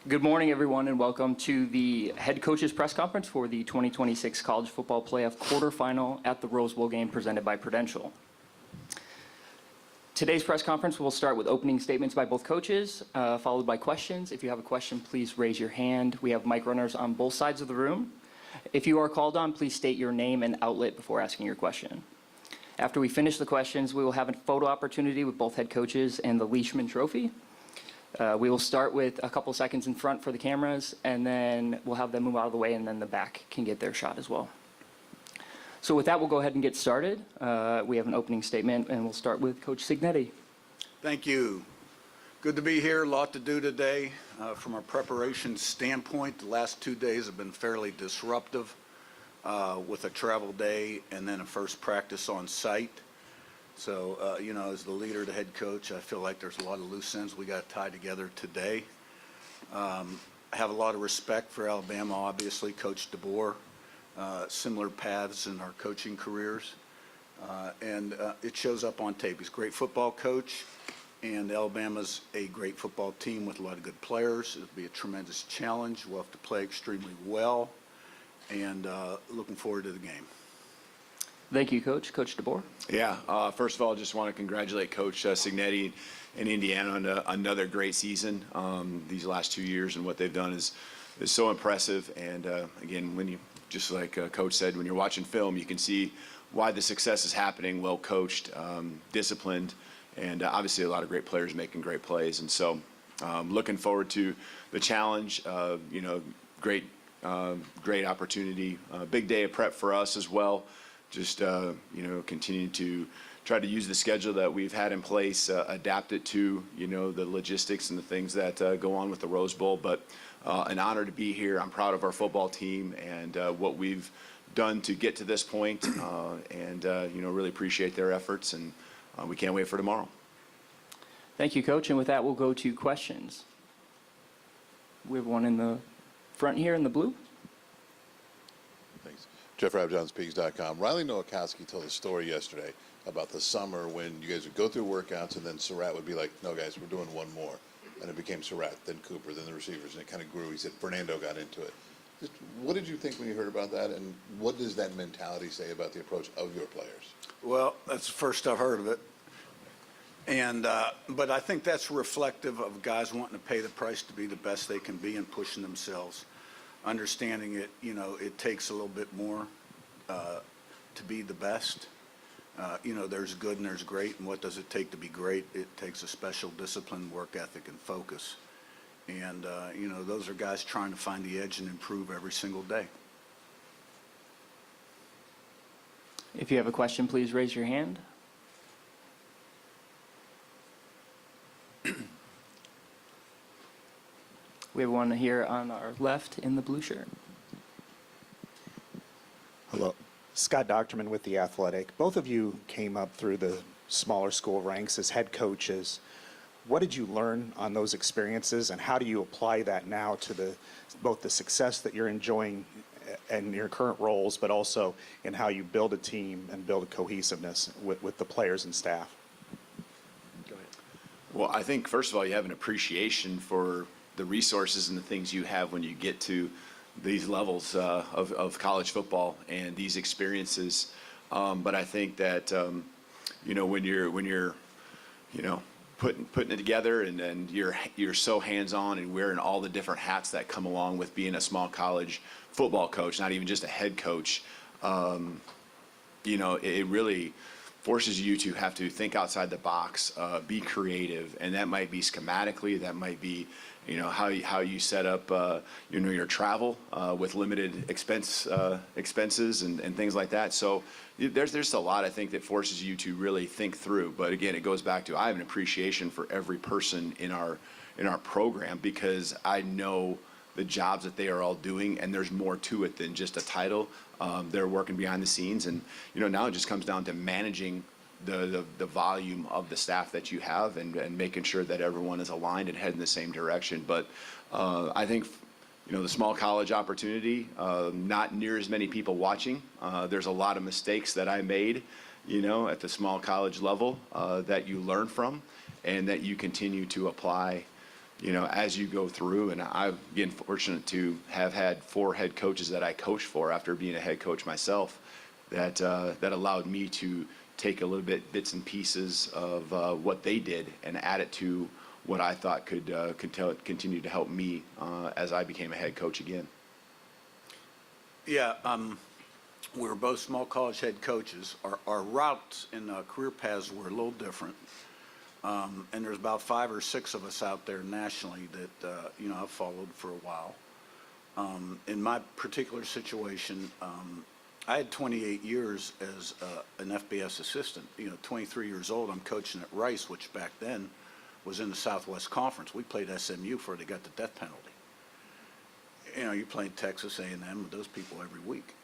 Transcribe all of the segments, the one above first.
Good morning, everyone, and welcome to the head coaches press conference for the 2026 College Football Playoff quarterfinal at the Rose Bowl game presented by Prudential. Today's press conference will start with opening statements by both coaches, followed by questions. If you have a question, please raise your hand. We have mic runners on both sides of the room. If you are called on, please state your name and outlet before asking your question. After we finish the questions, we will have a photo opportunity with both head coaches and the Leishman Trophy. We will start with a couple seconds in front for the cameras, and then we'll have them move out of the way, and then the back can get their shot as well. So with that, we'll go ahead and get started. We have an opening statement, and we'll start with Coach Cignetti. Thank you. Good to be here. A lot to do today. From a preparation standpoint, the last 2 days have been fairly disruptive with a travel day and then a first practice on site. So, as the leader, the head coach, I feel like there's a lot of loose ends we got to tie together today. I have a lot of respect for Alabama, obviously, Coach DeBoer, similar paths in our coaching careers. And it shows up on tape. He's a great football coach, and Alabama's a great football team with a lot of good players. It'll be a tremendous challenge. We'll have to play extremely well, and looking forward to the game. Thank you, Coach. Coach DeBoer. Yeah, first of all, just want to congratulate Coach Cignetti and Indiana on another great season. These last 2 years and what they've done is so impressive. And again, when you, just like Coach said, when you're watching film, you can see why the success is happening. Well coached, disciplined, and obviously a lot of great players making great plays. And so, looking forward to the challenge. Great opportunity. Big day of prep for us as well. Just, continue to try to use the schedule that we've had in place, adapt it to, the logistics and the things that go on with the Rose Bowl. But an honor to be here. I'm proud of our football team and what we've done to get to this point, and really appreciate their efforts, and we can't wait for tomorrow. Thank you, Coach. And with that, we'll go to questions. We have one in the front here in the blue. Thanks. Jeff RabJohnsPigs.com. Riley Nowakowski told a story yesterday about the summer when you guys would go through workouts and then Surratt would be like, no, guys, we're doing one more. And it became Surratt, then Cooper, then the receivers, and it kind of grew. He said Fernando got into it. Just what did you think when you heard about that, and what does that mentality say about the approach of your players? Well, that's the first I've heard of it. And but I think that's reflective of guys wanting to pay the price to be the best they can be and pushing themselves. Understanding it, it takes a little bit more to be the best. There's good and there's great, and what does it take to be great? It takes a special discipline, work ethic, and focus. And, those are guys trying to find the edge and improve every single day. If you have a question, please raise your hand. We have one here on our left in the blue shirt. Hello. Scott Doctorman with The Athletic. Both of you came up through the smaller school ranks as head coaches. What did you learn on those experiences, and how do you apply that now to both the success that you're enjoying in your current roles, but also in how you build a team and build a cohesiveness with the players and staff? Go ahead. Well, I think, first of all, you have an appreciation for the resources and the things you have when you get to these levels of college football and these experiences. But I think that when you're putting it together, and you're so hands-on and wearing all the different hats that come along with being a small college football coach, not even just a head coach. It really forces you to have to think outside the box, be creative, and that might be schematically, that might be how you set up your travel with limited expenses and things like that. So there's a lot, I think, that forces you to really think through. But again, it goes back to, I have an appreciation for every person in our program, because I know the jobs that they are all doing, and there's more to it than just a title. They're working behind the scenes, and now it just comes down to managing the volume of the staff that you have, and making sure that everyone is aligned and heading the same direction. But I think the small college opportunity, not near as many people watching. There's a lot of mistakes that I made at the small college level that you learn from, and that you continue to apply as you go through, and I've been fortunate to have had 4 head coaches that I coached for after being a head coach myself, that allowed me to take a little bit bits and pieces of what they did and add it to what I thought could continue to help me as I became a head coach again. Yeah, we were both small college head coaches. Our routes in career paths were a little different. And there's about 5 or 6 of us out there nationally that, I've followed for a while. In my particular situation, I had 28 years as an FBS assistant. 23 years old, I'm coaching at Rice, which back then was in the Southwest Conference. We played SMU before they got the death penalty. You played Texas A&M with those people every week.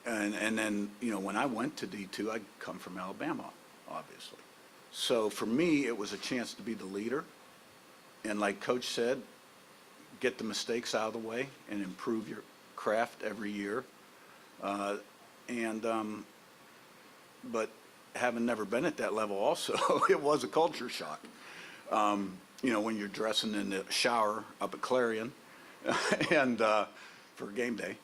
And then, when I went to D2, I'd come from Alabama, obviously. So for me, it was a chance to be the leader. And like Coach said, get the mistakes out of the way and improve your craft every year. But having never been at that level also, it was a culture shock. When you're dressing in the shower up at Clarion and for game day,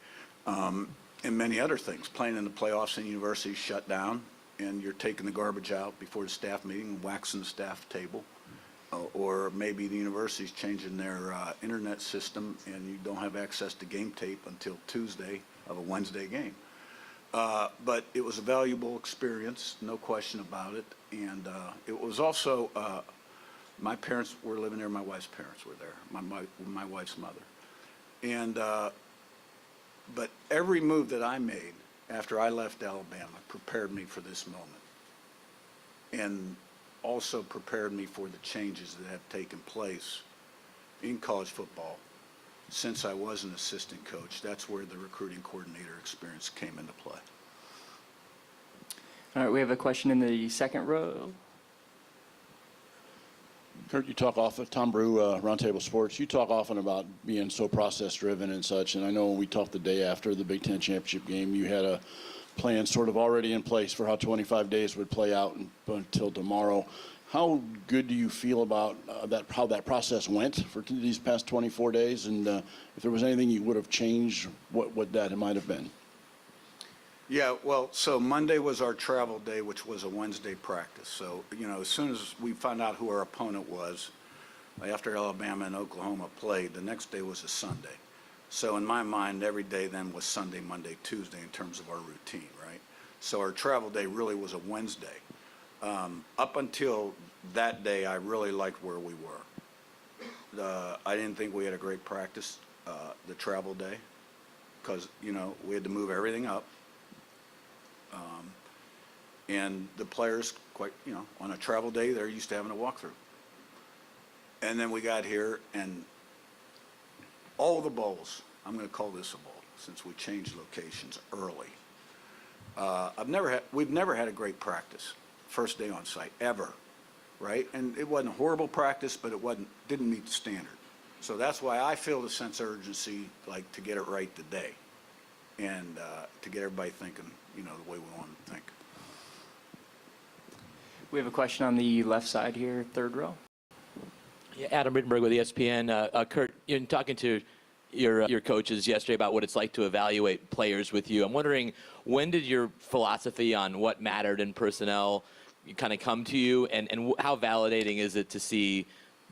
and many other things, playing in the playoffs and universities shut down, and you're taking the garbage out before the staff meeting and waxing the staff table. Or maybe the university's changing their internet system and you don't have access to game tape until Tuesday of a Wednesday game. But it was a valuable experience, no question about it. And it was also, my parents were living there, my wife's parents were there, my wife's mother. And, but every move that I made after I left Alabama prepared me for this moment. And also prepared me for the changes that have taken place in college football since I was an assistant coach. That's where the recruiting coordinator experience came into play. All right, we have a question in the second row. Curt, you talk often, Tom Brew, Roundtable Sports, you talk often about being so process-driven and such, and I know when we talked the day after the Big Ten championship game, you had a plan sort of already in place for how 25 days would play out until tomorrow. How good do you feel about how that process went for these past 24 days, and if there was anything you would have changed, what that might have been? Yeah, well, so Monday was our travel day, which was a Wednesday practice. So, as soon as we found out who our opponent was, after Alabama and Oklahoma played, the next day was a Sunday. So in my mind, every day then was Sunday, Monday, Tuesday in terms of our routine, right? So our travel day really was a Wednesday. Up until that day, I really liked where we were. I didn't think we had a great practice the travel day because, we had to move everything up. And the players, on a travel day, they're used to having a walkthrough. And then we got here, and all the bowls, I'm going to call this a bowl, since we changed locations early. We've never had a great practice, first day on site, ever, right? And it wasn't a horrible practice, but didn't meet the standard. So that's why I feel the sense of urgency, to get it right today, and to get everybody thinking, the way we want them to think. We have a question on the left side here, third row. Yeah, Adam Rittenberg with ESPN. Curt, in talking to your coaches yesterday about what it's like to evaluate players with you, I'm wondering, when did your philosophy on what mattered in personnel kind of come to you, and how validating is it to see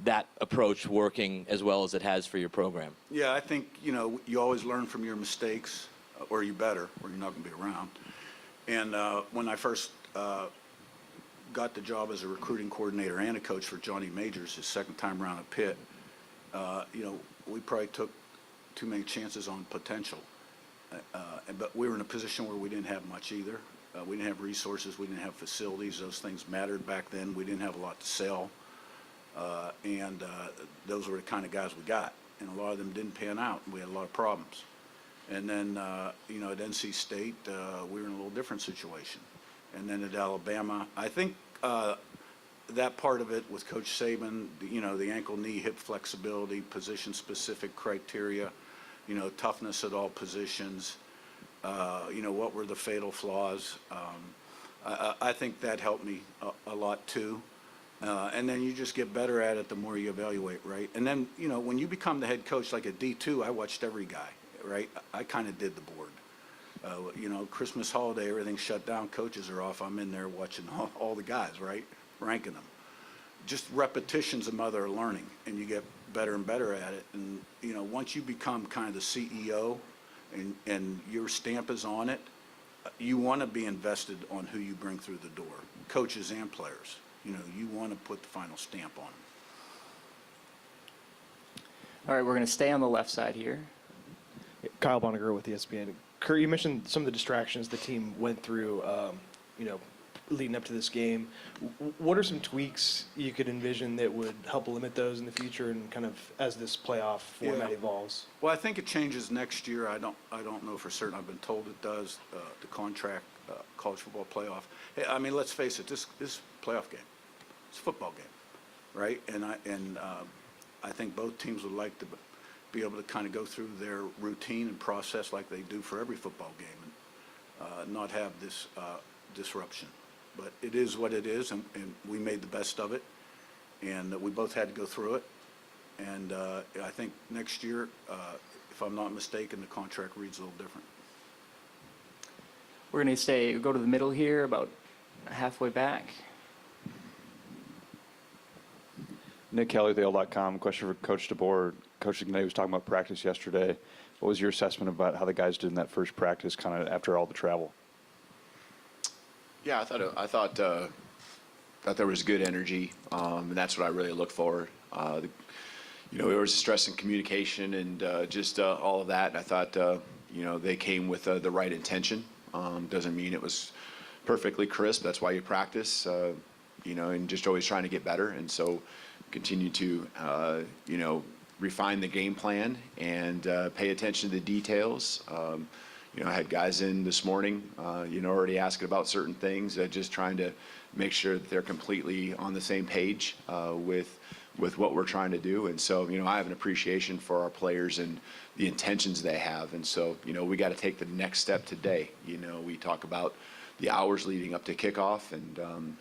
that approach working as well as it has for your program? Yeah, I think, you always learn from your mistakes, or you better, or you're not going to be around. And when I first got the job as a recruiting coordinator and a coach for Johnny Majors, his second time around at Pitt, we probably took too many chances on potential. But we were in a position where we didn't have much either. We didn't have resources. We didn't have facilities. Those things mattered back then. We didn't have a lot to sell. And those were the kind of guys we got. And a lot of them didn't pan out, and we had a lot of problems. And then, at NC State, we were in a little different situation. And then at Alabama, I think that part of it with Coach Saban, the ankle, knee, hip flexibility, position-specific criteria, toughness at all positions, what were the fatal flaws. I think that helped me a lot too. And then you just get better at it the more you evaluate, right? And then, when you become the head coach, like at D2, I watched every guy, right? I kind of did the board. Christmas holiday, everything's shut down, coaches are off. I'm in there watching all the guys, right? Ranking them. Just repetitions of mother learning, and you get better and better at it. And, once you become kind of the CEO and your stamp is on it, you want to be invested on who you bring through the door, coaches and players. You want to put the final stamp on them. All right, we're going to stay on the left side here. Kyle Bonneger with ESPN. Curt, you mentioned some of the distractions the team went through, leading up to this game. What are some tweaks you could envision that would help limit those in the future and kind of as this playoff format evolves? Well, I think it changes next year. I don't know for certain. I've been told it does. The contract, college football playoff. Hey, I mean, let's face it. This playoff game. It's a football game, right? And I think both teams would like to be able to kind of go through their routine and process like they do for every football game, and not have this disruption. But it is what it is, and we made the best of it, and we both had to go through it. And I think next year, if I'm not mistaken, the contract reads a little different. We're going to go to the middle here, about halfway back. Nick Kelly with AL.com. Question for Coach DeBoer. Coach Cignetti was talking about practice yesterday. What was your assessment about how the guys did in that first practice, kind of after all the travel? Yeah, I thought there was good energy, and that's what I really look for. There was stress and communication and just all of that. And I thought they came with the right intention. Doesn't mean it was perfectly crisp. That's why you practice, and just always trying to get better. And so continue to refine the game plan and pay attention to the details. I had guys in this morning, already asking about certain things, just trying to make sure that they're completely on the same page with what we're trying to do. And so, I have an appreciation for our players and the intentions they have. And so, we got to take the next step today. We talk about the hours leading up to kickoff, and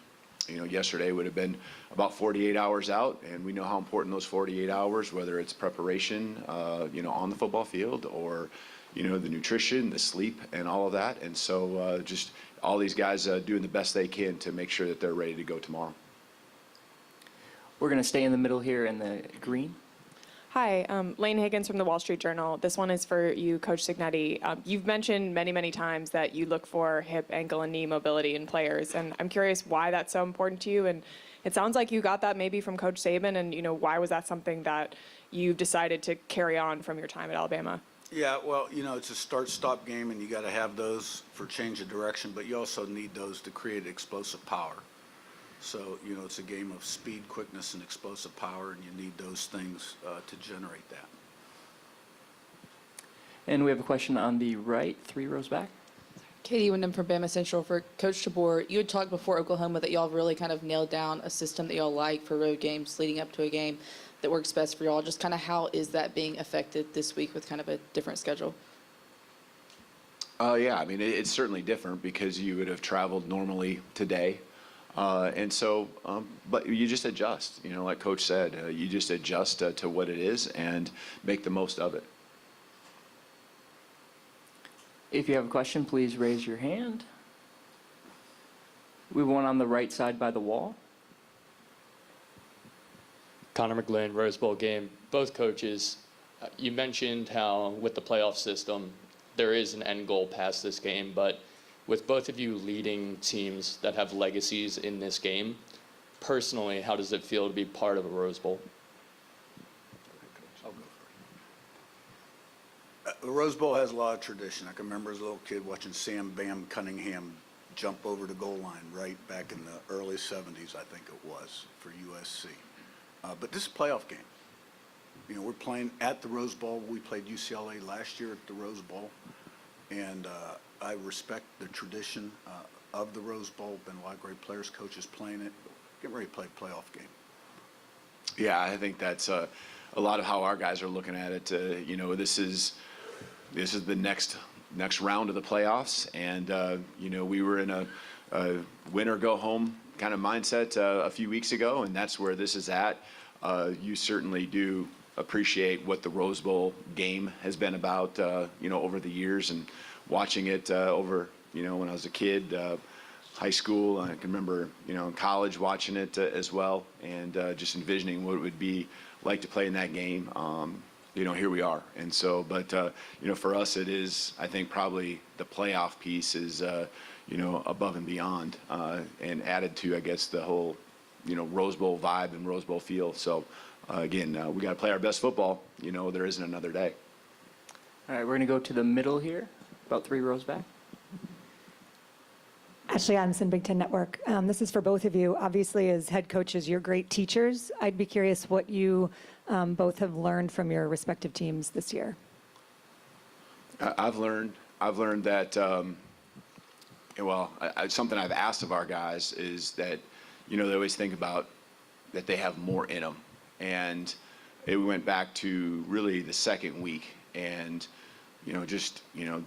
yesterday would have been about 48 hours out, and we know how important those 48 hours, whether it's preparation, on the football field or the nutrition, the sleep, and all of that. And so just all these guys doing the best they can to make sure that they're ready to go tomorrow. We're going to stay in the middle here in the green. Hi, Lane Higgins from the Wall Street Journal. This one is for you, Coach Cignetti. You've mentioned many, many times that you look for hip, ankle, and knee mobility in players, and I'm curious why that's so important to you. And it sounds like you got that maybe from Coach Saban, and why was that something that you decided to carry on from your time at Alabama? Yeah, well, it's a start-stop game, and you got to have those for change of direction, but you also need those to create explosive power. So, it's a game of speed, quickness, and explosive power, and you need those things to generate that. And we have a question on the right, 3 rows back. Katie Wyndham from Bama Central. For Coach DeBoer, you had talked before Oklahoma that y'all really kind of nailed down a system that y'all like for road games leading up to a game that works best for y'all. Just kind of how is that being affected this week with kind of a different schedule? Yeah, I mean, it's certainly different because you would have traveled normally today. And so, but you just adjust, like Coach said, you just adjust to what it is and make the most of it. If you have a question, please raise your hand. We have one on the right side by the wall. Connor McGlynn, Rose Bowl game. Both coaches, you mentioned how with the playoff system, there is an end goal past this game, but with both of you leading teams that have legacies in this game, personally, how does it feel to be part of a Rose Bowl? The Rose Bowl has a lot of tradition. I can remember as a little kid watching Sam Bam Cunningham jump over the goal line right back in the early 70s, I think it was, for USC. But this is a playoff game. We're playing at the Rose Bowl. We played UCLA last year at the Rose Bowl. And I respect the tradition of the Rose Bowl. Been a lot of great players, coaches playing it. Getting ready to play a playoff game. Yeah, I think that's a lot of how our guys are looking at it. This is the next round of the playoffs, and we were in a win or go home kind of mindset a few weeks ago, and that's where this is at. You certainly do appreciate what the Rose Bowl game has been about, over the years, and watching it over, when I was a kid, high school. I can remember, in college watching it as well, and just envisioning what it would be like to play in that game. Here we are. And so, but, for us, it is, I think, probably the playoff piece is, above and beyond, and added to, I guess, the whole, Rose Bowl vibe and Rose Bowl feel. So, again, we got to play our best football. There isn't another day. All right, we're going to go to the middle here, about 3 rows back. Ashley Adamson, Big Ten Network. This is for both of you. Obviously, as head coaches, you're great teachers. I'd be curious what you both have learned from your respective teams this year. I've learned that, something I've asked of our guys is that, they always think about that they have more in them. And we went back to really the second week, and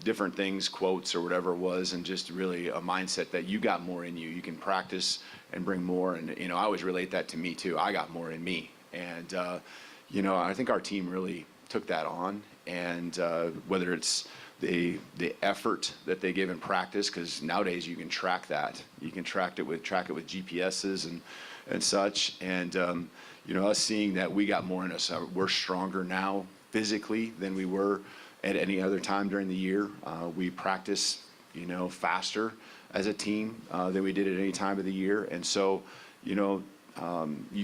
different things, quotes or whatever it was, and just really a mindset that you got more in you. You can practice and bring more. And, I always relate that to me too. I got more in me. And, I think our team really took that on. And whether it's the effort that they give in practice, because nowadays you can track that. You can track it with GPSs and such. And, us seeing that we got more in us. We're stronger now physically than we were at any other time during the year. We practice, faster as a team than we did at any time of the year. And so, you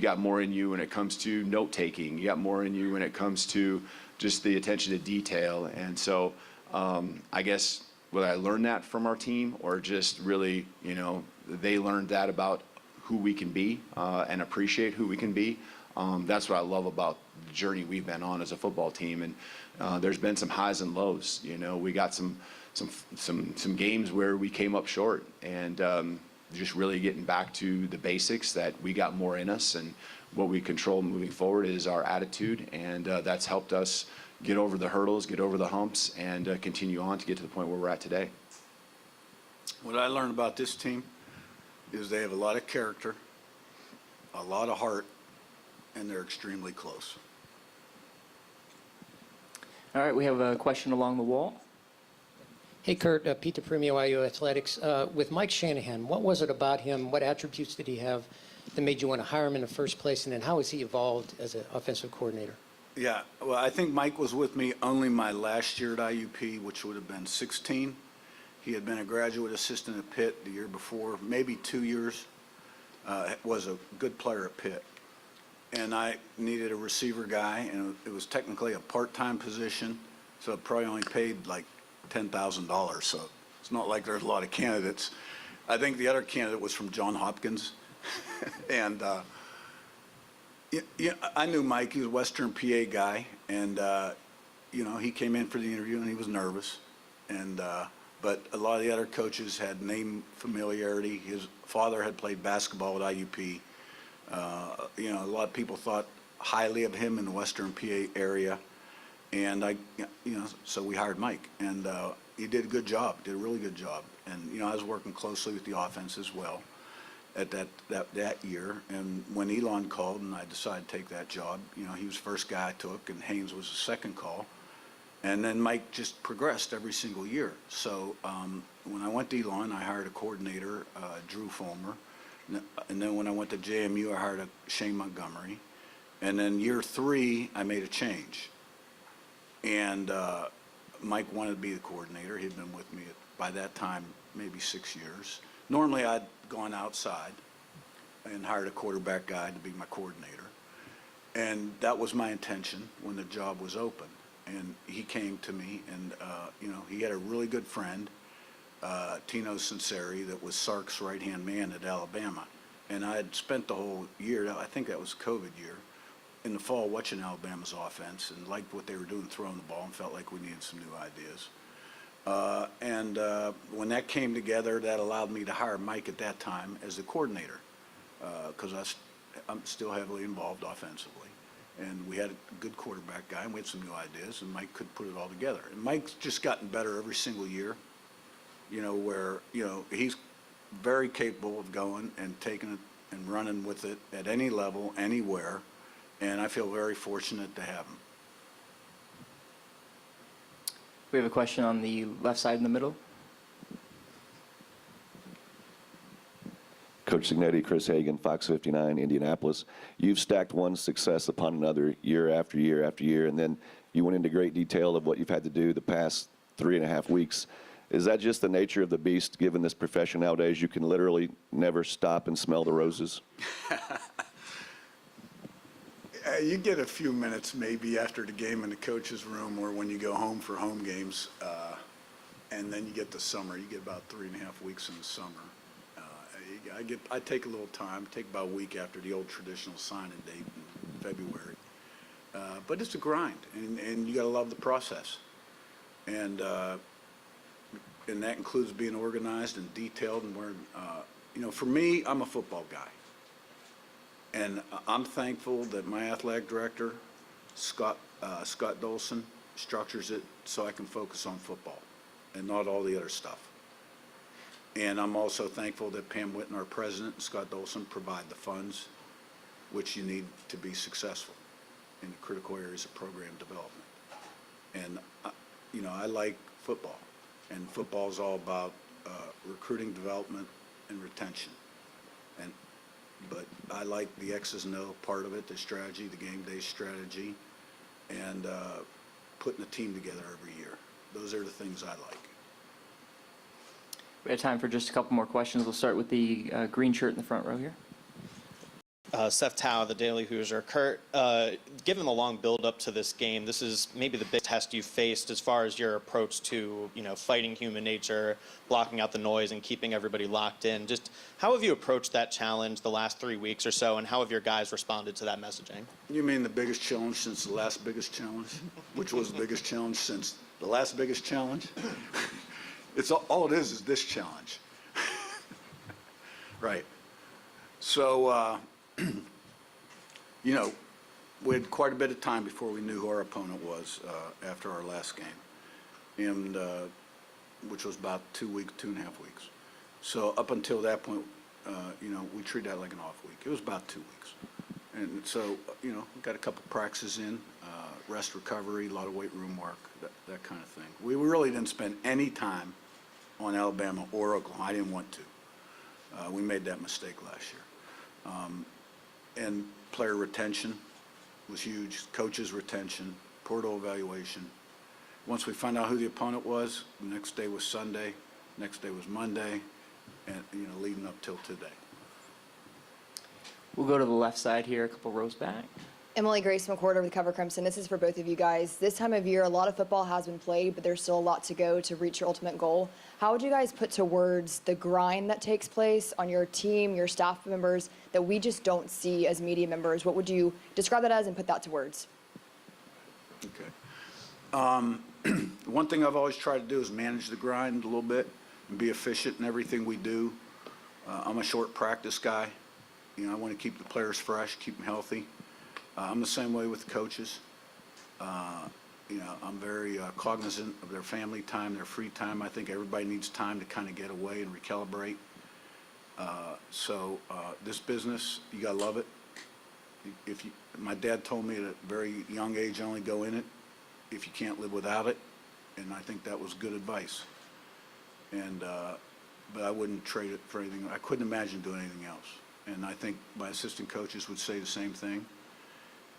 got more in you when it comes to note taking. You got more in you when it comes to just the attention to detail. And so, I guess whether I learned that from our team or just really, they learned that about who we can be and appreciate who we can be. That's what I love about the journey we've been on as a football team. And there's been some highs and lows. We got some games where we came up short, and just really getting back to the basics that we got more in us, and what we control moving forward is our attitude, and that's helped us get over the hurdles, get over the humps, and continue on to get to the point where we're at today. What I learned about this team is they have a lot of character, a lot of heart, and they're extremely close. All right, we have a question along the wall. Hey, Curt, Pete DePremio, IU Athletics. With Mike Shanahan, what was it about him? What attributes did he have that made you want to hire him in the first place? And then how has he evolved as an offensive coordinator? Yeah, well, I think Mike was with me only my last year at IUP, which would have been 16. He had been a graduate assistant at Pitt the year before, maybe 2 years. Was a good player at Pitt. And I needed a receiver guy, and it was technically a part-time position, so it probably only paid like $10,000. So it's not like there's a lot of candidates. I think the other candidate was from Johns Hopkins. And I knew Mike. He was a Western PA guy, and he came in for the interview and he was nervous. And but a lot of the other coaches had name familiarity. His father had played basketball at IUP. A lot of people thought highly of him in the Western PA area, and so we hired Mike, and he did a good job, did a really good job. And I was working closely with the offense as well at that year. And when Elon called and I decided to take that job, he was the first guy I took, and Haynes was the second call. And then Mike just progressed every single year. So when I went to Elon, I hired a coordinator, Drew Fulmer. And then when I went to JMU, I hired Shane Montgomery. And then year 3, I made a change. And Mike wanted to be the coordinator. He'd been with me by that time, maybe 6 years. Normally, I'd gone outside and hired a quarterback guy to be my coordinator. And that was my intention when the job was open. And he came to me, and he had a really good friend, Tino Sinceri, that was Sark's right-hand man at Alabama. And I had spent the whole year, I think that was COVID year, in the fall watching Alabama's offense and liked what they were doing throwing the ball and felt like we needed some new ideas. When that came together, that allowed me to hire Mike at that time as the coordinator, because I'm still heavily involved offensively. And we had a good quarterback guy, and we had some new ideas, and Mike could put it all together. And Mike's just gotten better every single year, where, he's very capable of going and taking it and running with it at any level, anywhere, and I feel very fortunate to have him. We have a question on the left side in the middle. Coach Cignetti, Chris Hagan, Fox 59, Indianapolis. You've stacked one success upon another year after year after year, and then you went into great detail of what you've had to do the past 3.5 weeks. Is that just the nature of the beast, given this profession nowadays? You can literally never stop and smell the roses? You get a few minutes maybe after the game in the coach's room or when you go home for home games, and then you get the summer. You get about 3.5 weeks in the summer. I take a little time, take about a week after the old traditional signing date in February. But it's a grind, and you got to love the process. And that includes being organized and detailed and where, for me, I'm a football guy. And I'm thankful that my athletic director, Scott Dolson, structures it so I can focus on football and not all the other stuff. And I'm also thankful that Pam Whitten, our president, and Scott Dolson provide the funds which you need to be successful in the critical areas of program development. And, I like football, and football is all about recruiting, development, and retention. But I like the X's and O part of it, the strategy, the game day strategy, and putting a team together every year. Those are the things I like. We have time for just a couple more questions. We'll start with the green shirt in the front row here. Seth Tao, the Daily Hoosier. Curt, given the long build-up to this game, this is maybe the big test you've faced as far as your approach to, fighting human nature, blocking out the noise, and keeping everybody locked in. Just how have you approached that challenge the last 3 weeks or so, and how have your guys responded to that messaging? You mean the biggest challenge since the last biggest challenge? Which was the biggest challenge since the last biggest challenge? It's all it is this challenge. Right. So, we had quite a bit of time before we knew who our opponent was after our last game, and which was about 2.5 weeks. So up until that point, we treated that like an off week. It was about 2 weeks. And so, we got a couple practices in, rest, recovery, a lot of weight room work, that kind of thing. We really didn't spend any time on Alabama or Oklahoma. I didn't want to. We made that mistake last year. And player retention was huge, coaches retention, portal evaluation. Once we found out who the opponent was, the next day was Sunday, next day was Monday, and leading up till today. We'll go to the left side here, a couple rows back. Emily Grace McWhorter with Cover Crimson. This is for both of you guys. This time of year, a lot of football has been played, but there's still a lot to go to reach your ultimate goal. How would you guys put to words the grind that takes place on your team, your staff members, that we just don't see as media members? What would you describe that as and put that to words? Okay. One thing I've always tried to do is manage the grind a little bit and be efficient in everything we do. I'm a short practice guy. I want to keep the players fresh, keep them healthy. I'm the same way with the coaches. I'm very cognizant of their family time, their free time. I think everybody needs time to kind of get away and recalibrate. So this business, you gotta love it. My dad told me at a very young age, only go in it if you can't live without it, and I think that was good advice. And but I wouldn't trade it for anything. I couldn't imagine doing anything else. And I think my assistant coaches would say the same thing.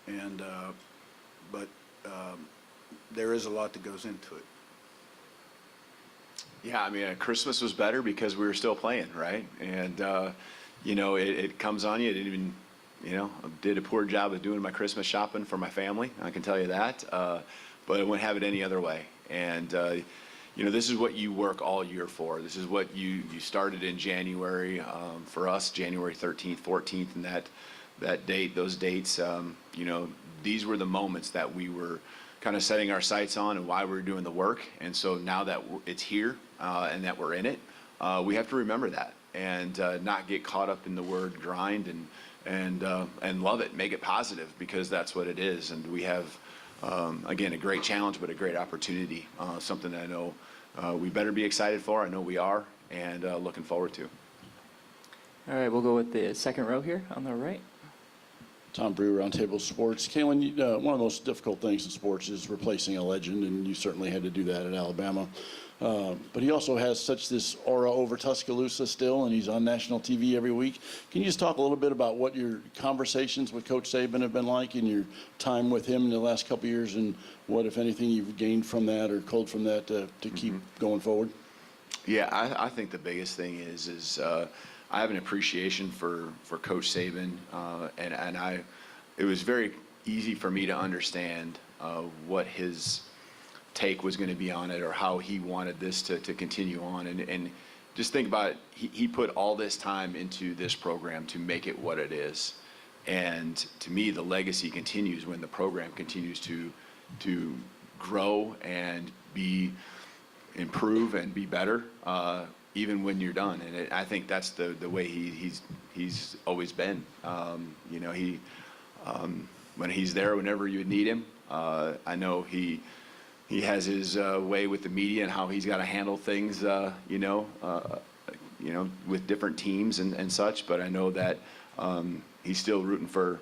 And but there is a lot that goes into it. Yeah, I mean, Christmas was better because we were still playing, right? And it comes on you. I didn't even, did a poor job of doing my Christmas shopping for my family. I can tell you that. But I wouldn't have it any other way. And this is what you work all year for. This is what you started in January. For us, January 13th, 14th, and that date, those dates, these were the moments that we were kind of setting our sights on and why we were doing the work. And so now that it's here and that we're in it, we have to remember that and not get caught up in the word grind and love it, make it positive, because that's what it is. And we have, again, a great challenge, but a great opportunity, something that I know we better be excited for. I know we are, and looking forward to. All right, we'll go with the second row here on the right. Tom Brew, Roundtable Sports. Kalen, one of the most difficult things in sports is replacing a legend, and you certainly had to do that at Alabama. But he also has such this aura over Tuscaloosa still, and he's on national TV every week. Can you just talk a little bit about what your conversations with Coach Saban have been like in your time with him in the last couple of years, and what, if anything, you've gained from that or culled from that to keep going forward? Yeah, I think the biggest thing is I have an appreciation for Coach Saban, and it was very easy for me to understand what his take was going to be on it, or how he wanted this to continue on. And just think about it, he put all this time into this program to make it what it is. And to me, the legacy continues when the program continues to grow and improve and be better, even when you're done. And I think that's the way he's always been. When he's there, whenever you need him, I know he has his way with the media and how he's got to handle things, with different teams and such. But I know that he's still rooting for,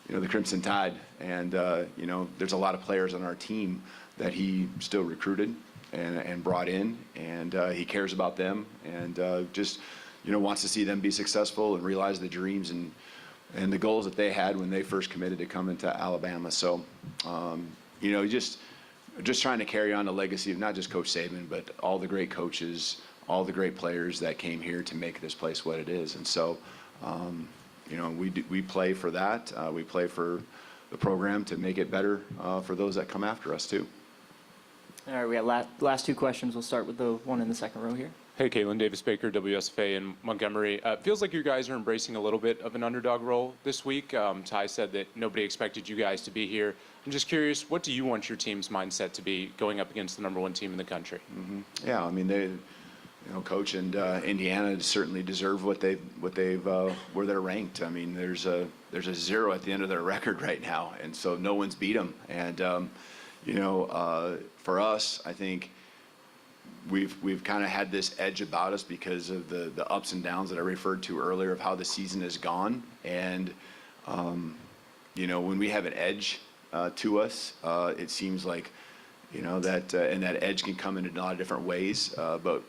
the Crimson Tide. And, there's a lot of players on our team that he still recruited and brought in, and he cares about them, and just, wants to see them be successful and realize the dreams and the goals that they had when they first committed to coming to Alabama. So, just trying to carry on the legacy of not just Coach Saban, but all the great coaches, all the great players that came here to make this place what it is. And so, we play for that. We play for the program to make it better for those that come after us too. All right, we got last two questions. We'll start with the one in the second row here. Hey, Kalen, Davis Baker, WSFA in Montgomery. Feels like you guys are embracing a little bit of an underdog role this week. Ty said that nobody expected you guys to be here. I'm just curious, what do you want your team's mindset to be going up against the #1 team in the country? Yeah, I mean, Coach and Indiana certainly deserve what they've where they're ranked. I mean, there's a 0 at the end of their record right now, and so no one's beat them. And for us, I think we've kind of had this edge about us because of the ups and downs that I referred to earlier of how the season has gone. And when we have an edge to us, it seems like that and that edge can come in a lot of different ways. But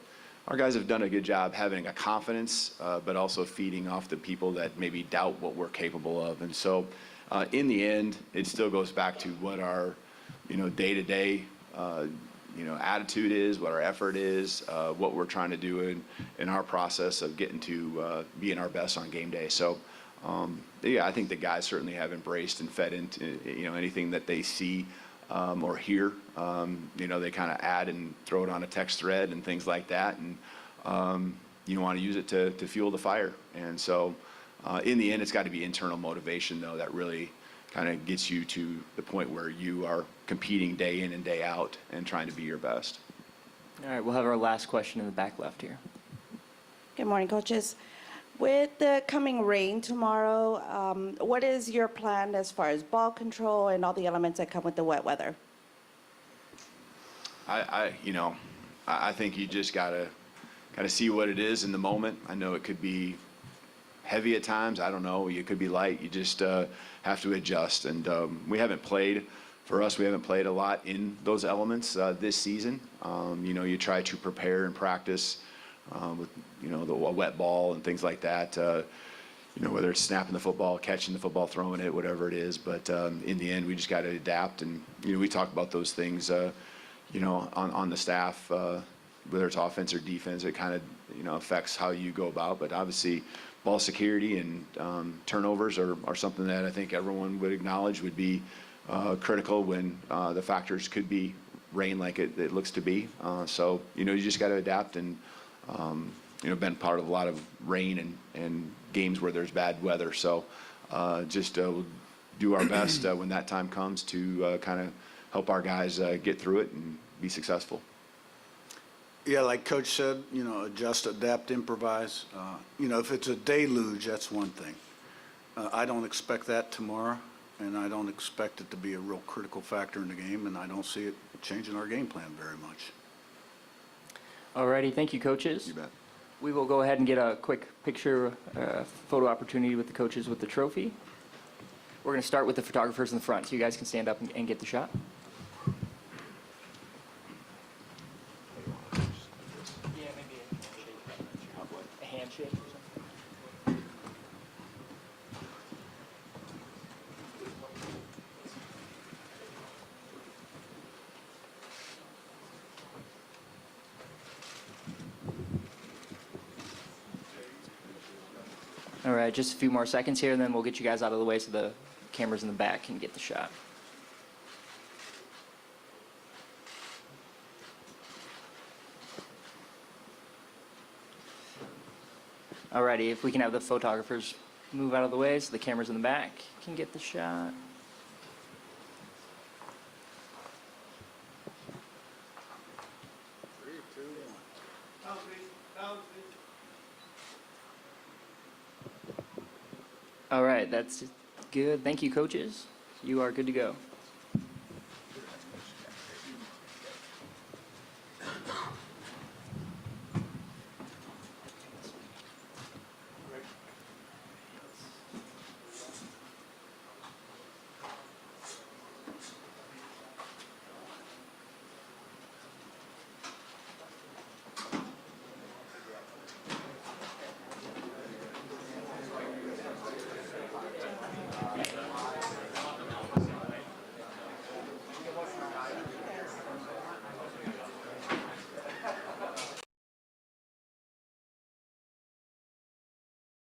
our guys have done a good job having a confidence, but also feeding off the people that maybe doubt what we're capable of. And so, in the end, it still goes back to what our day-to-day attitude is, what our effort is, what we're trying to do in our process of getting to being our best on game day. So, I think the guys certainly have embraced and fed into anything that they see or hear. They kind of add and throw it on a text thread and things like that, and you want to use it to fuel the fire. And so, in the end, it's got to be internal motivation though that really kind of gets you to the point where you are competing day in and day out and trying to be your best. All right, we'll have our last question in the back left here. Good morning, coaches. With the coming rain tomorrow, what is your plan as far as ball control and all the elements that come with the wet weather? I think you just gotta kind of see what it is in the moment. I know it could be heavy at times. I don't know. It could be light. You just have to adjust. And we haven't played a lot in those elements this season. You try to prepare and practice with a wet ball and things like that. Whether it's snapping the football, catching the football, throwing it, whatever it is. But in the end, we just got to adapt. And we talk about those things. On the staff, whether it's offense or defense, it kind of affects how you go about. But obviously, ball security and turnovers are something that I think everyone would acknowledge would be critical when the factors could be rain like it looks to be. So you just got to adapt and been part of a lot of rain and games where there's bad weather. So just do our best when that time comes to kind of help our guys get through it and be successful. Yeah, like Coach said, adjust, adapt, improvise. If it's a deluge, that's one thing. I don't expect that tomorrow, and I don't expect it to be a real critical factor in the game, and I don't see it changing our game plan very much. All righty, thank you, coaches. You bet. We will go ahead and get a quick picture, photo opportunity with the coaches with the trophy. We're going to start with the photographers in the front, so you guys can stand up and get the shot. Yeah, maybe a handshake or something. All right, just a few more seconds here, and then we'll get you guys out of the way so the cameras in the back can get the shot. Alrighty, if we can have the photographers move out of the way so the cameras in the back can get the shot. All right, that's good. Thank you, coaches. You are good to go.